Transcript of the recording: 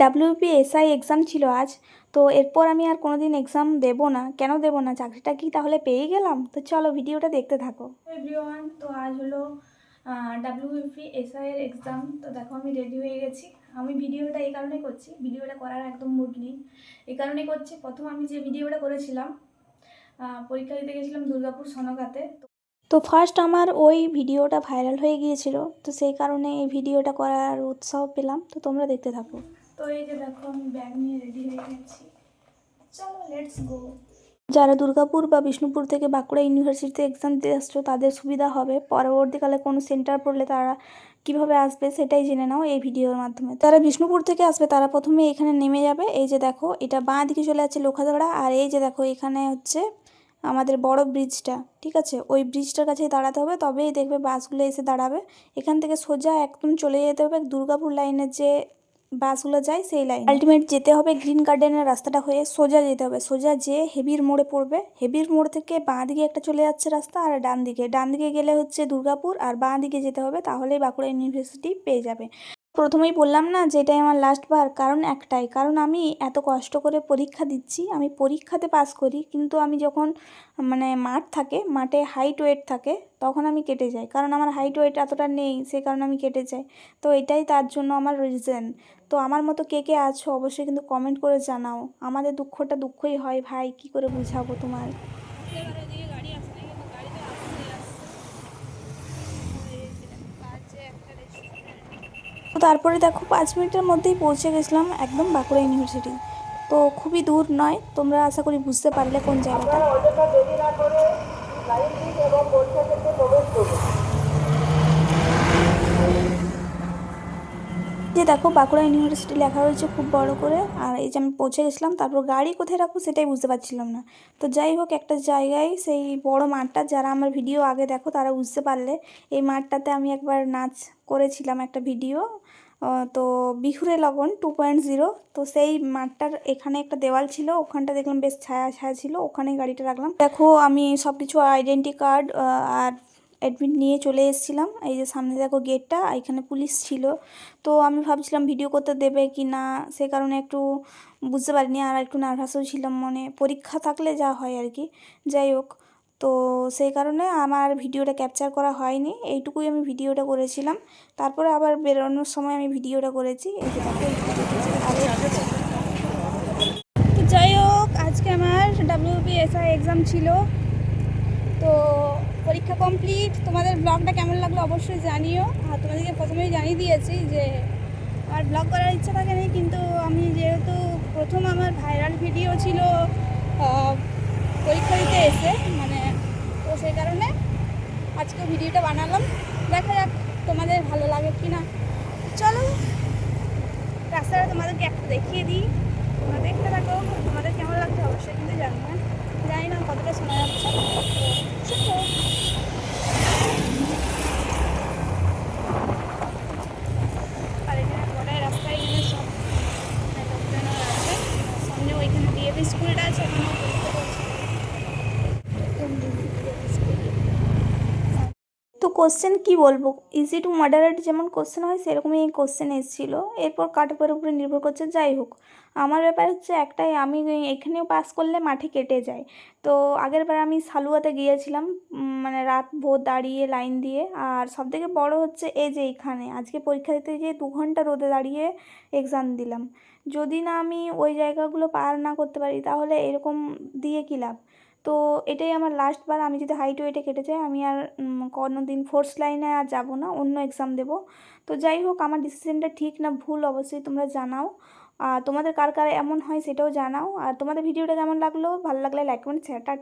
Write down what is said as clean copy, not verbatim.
WBSI exam ছিল আজ। তো এরপর আমি আর কোনো দিন এক্সাম দেবো না। কেন দেবো না? চাকরিটা কি তাহলে পেয়ে গেলাম? তো চলো ভিডিওটা দেখতে থাকো। এভরিওয়ান, তো আজ হলো WBSI এর এক্সাম। তো দেখো আমি রেডি হয়ে গেছি। আমি ভিডিওটা এই কারণে করছি, ভিডিওটা করার একদম মুড নেই, এই কারণে করছি। প্রথম আমি যে ভিডিওটা করেছিলাম, পরীক্ষা দিতে গেছিলাম দুর্গাপুর সনকাতে। তো ফার্স্ট আমার ওই ভিডিওটা ভাইরাল হয়ে গিয়েছিল, তো সেই কারণে এই ভিডিওটা করার উৎসাহ পেলাম। তো তোমরা দেখতে থাকো। তো এই যে দেখো আমি ব্যাগ নিয়ে রেডি হয়ে গেছি, চলো লেটস গো। যারা দুর্গাপুর বা বিষ্ণুপুর থেকে বাঁকুড়া ইউনিভার্সিটিতে এক্সাম দিতে আসছো তাদের সুবিধা হবে। পরবর্তীকালে কোনো সেন্টার পড়লে তারা কিভাবে আসবে সেটাই জেনে নাও এই ভিডিওর মাধ্যমে। যারা বিষ্ণুপুর থেকে আসবে তারা প্রথমে এখানে নেমে যাবে। এই যে দেখো, এটা বাঁ দিকে চলে যাচ্ছে লোখাদড়া, আর এই যে দেখো এখানে হচ্ছে আমাদের বড় ব্রিজটা, ঠিক আছে? ওই ব্রিজটার কাছেই দাঁড়াতে হবে, তবেই দেখবে বাসগুলো এসে দাঁড়াবে। এখান থেকে সোজা একদম চলে যেতে হবে দুর্গাপুর লাইনের যে বাসগুলো যায় সেই লাইন। আলটিমেট যেতে হবে গ্রিন গার্ডেনের রাস্তাটা হয়ে সোজা যেতে হবে। সোজা যেয়ে হেবির মোড়ে পড়বে। হেবির মোড় থেকে বাঁ দিকে একটা চলে যাচ্ছে রাস্তা, আর ডান দিকে গেলে হচ্ছে দুর্গাপুর, আর বাঁ দিকে যেতে হবে, তাহলেই বাঁকুড়া ইউনিভার্সিটি পেয়ে যাবে। প্রথমেই বললাম না যে এটাই আমার লাস্ট বার, কারণ একটাই, কারণ আমি এত কষ্ট করে পরীক্ষা দিচ্ছি, আমি পরীক্ষাতে পাস করি, কিন্তু আমি যখন মানে মাঠ থাকে, মাঠে হাইট ওয়েট থাকে, তখন আমি কেটে যাই। কারণ আমার হাইট ওয়েট এতটা নেই, সে কারণে আমি কেটে যাই। তো এটাই তার জন্য আমার রিজন। তো আমার মতো কে কে আছো অবশ্যই কিন্তু কমেন্ট করে জানাও। আমাদের দুঃখটা দুঃখই হয় ভাই, কি করে বুঝাবো তোমার। তো তারপরে দেখো 5 মিনিটের মধ্যেই পৌঁছে গেছিলাম একদম বাঁকুড়া ইউনিভার্সিটি। তো খুবই দূর নয়, তোমরা আশা করি বুঝতে পারলে কোন জায়গাটা। যে দেখো বাঁকুড়া ইউনিভার্সিটি লেখা রয়েছে খুব বড় করে, আর এই যে আমি পৌঁছে গেছিলাম। তারপর গাড়ি কোথায় রাখবো সেটাই বুঝতে পারছিলাম না। তো যাই হোক, একটা জায়গায় সেই বড় মাঠটা, যারা আমার ভিডিও আগে দেখো তারা বুঝতে পারলে, এই মাঠটাতে আমি একবার নাচ করেছিলাম একটা ভিডিও। তো বিহুরে লগন 2.0। তো সেই মাঠটার এখানে একটা দেওয়াল ছিল, ওখানটা দেখলাম বেশ ছায়া ছায়া ছিল, ওখানেই গাড়িটা রাখলাম। দেখো আমি সব কিছু আইডেন্টি কার্ড আর অ্যাডমিট নিয়ে চলে এসেছিলাম। এই যে সামনে দেখো গেটটা, এখানে পুলিশ ছিল। তো আমি ভাবছিলাম ভিডিও করতে দেবে কি না, সে কারণে একটু বুঝতে পারিনি, আর একটু নার্ভাসও ছিলাম, মনে পরীক্ষা থাকলে যা হয় আর কি। যাই হোক, তো সেই কারণে আমার ভিডিওটা ক্যাপচার করা হয়নি, এইটুকুই আমি ভিডিওটা করেছিলাম। তারপরে আবার বেরোনোর সময় আমি ভিডিওটা করেছি। এই যে দেখো তো যাই হোক, আজকে আমার WBSI এক্সাম ছিল। তো পরীক্ষা কমপ্লিট। তোমাদের ব্লগটা কেমন লাগলো অবশ্যই জানিও। আর তোমাদেরকে প্রথমেই জানিয়ে দিয়েছি যে আমার ব্লগ করার ইচ্ছা থাকেনি, কিন্তু আমি যেহেতু প্রথম আমার ভাইরাল ভিডিও ছিল পরীক্ষা দিতে এসে, মানে, তো সেই কারণে আজকে ভিডিওটা বানালাম। দেখা যাক তোমাদের ভালো লাগে কি না। চলো রাস্তাটা তোমাদেরকে একটু দেখিয়ে দিই, তোমরা দেখতে থাকো। তোমাদের কেমন লাগছে অবশ্যই কিন্তু জানি না, জানি না কতটা শোনা যাচ্ছে। চলো। আর এখানে গোটায় রাস্তায় এখানে সব লোকজনও আছে। সামনে ওইখানে ডিএভি স্কুলটা আছে, ওখানেও পরীক্ষা করছে। তো কোশ্চেন কি বলবো, ইজি টু মডারেট যেমন কোশ্চেন হয় সেরকমই এই কোশ্চেন এসেছিলো। এরপর কাটআপের উপরে নির্ভর করছে। যাই হোক, আমার ব্যাপার হচ্ছে একটাই, আমি এখানেও পাস করলে মাঠে কেটে যায়। তো আগের বার আমি সালুয়াতে গিয়েছিলাম, মানে রাত ভোর দাঁড়িয়ে লাইন দিয়ে। আর সবথেকে বড় হচ্ছে এই যে এখানে আজকে পরীক্ষা দিতে গিয়ে 2 ঘন্টা রোদে দাঁড়িয়ে এক্সাম দিলাম। যদি না আমি ওই জায়গাগুলো পার না করতে পারি তাহলে এরকম দিয়ে কী লাভ। তো এটাই আমার লাস্ট বার। আমি যদি হাইট ওয়েটে কেটে যাই, আমি আর কোনো দিন ফোর্স লাইনে আর যাবো না, অন্য এক্সাম দেবো। তো যাই হোক, আমার ডিসিশনটা ঠিক না ভুল অবশ্যই তোমরা জানাও। আর তোমাদের কার কার এমন হয় সেটাও জানাও। আর তোমাদের ভিডিওটা কেমন লাগলো, ভালো লাগলে লাইক কমেন্ট শেয়ারটা।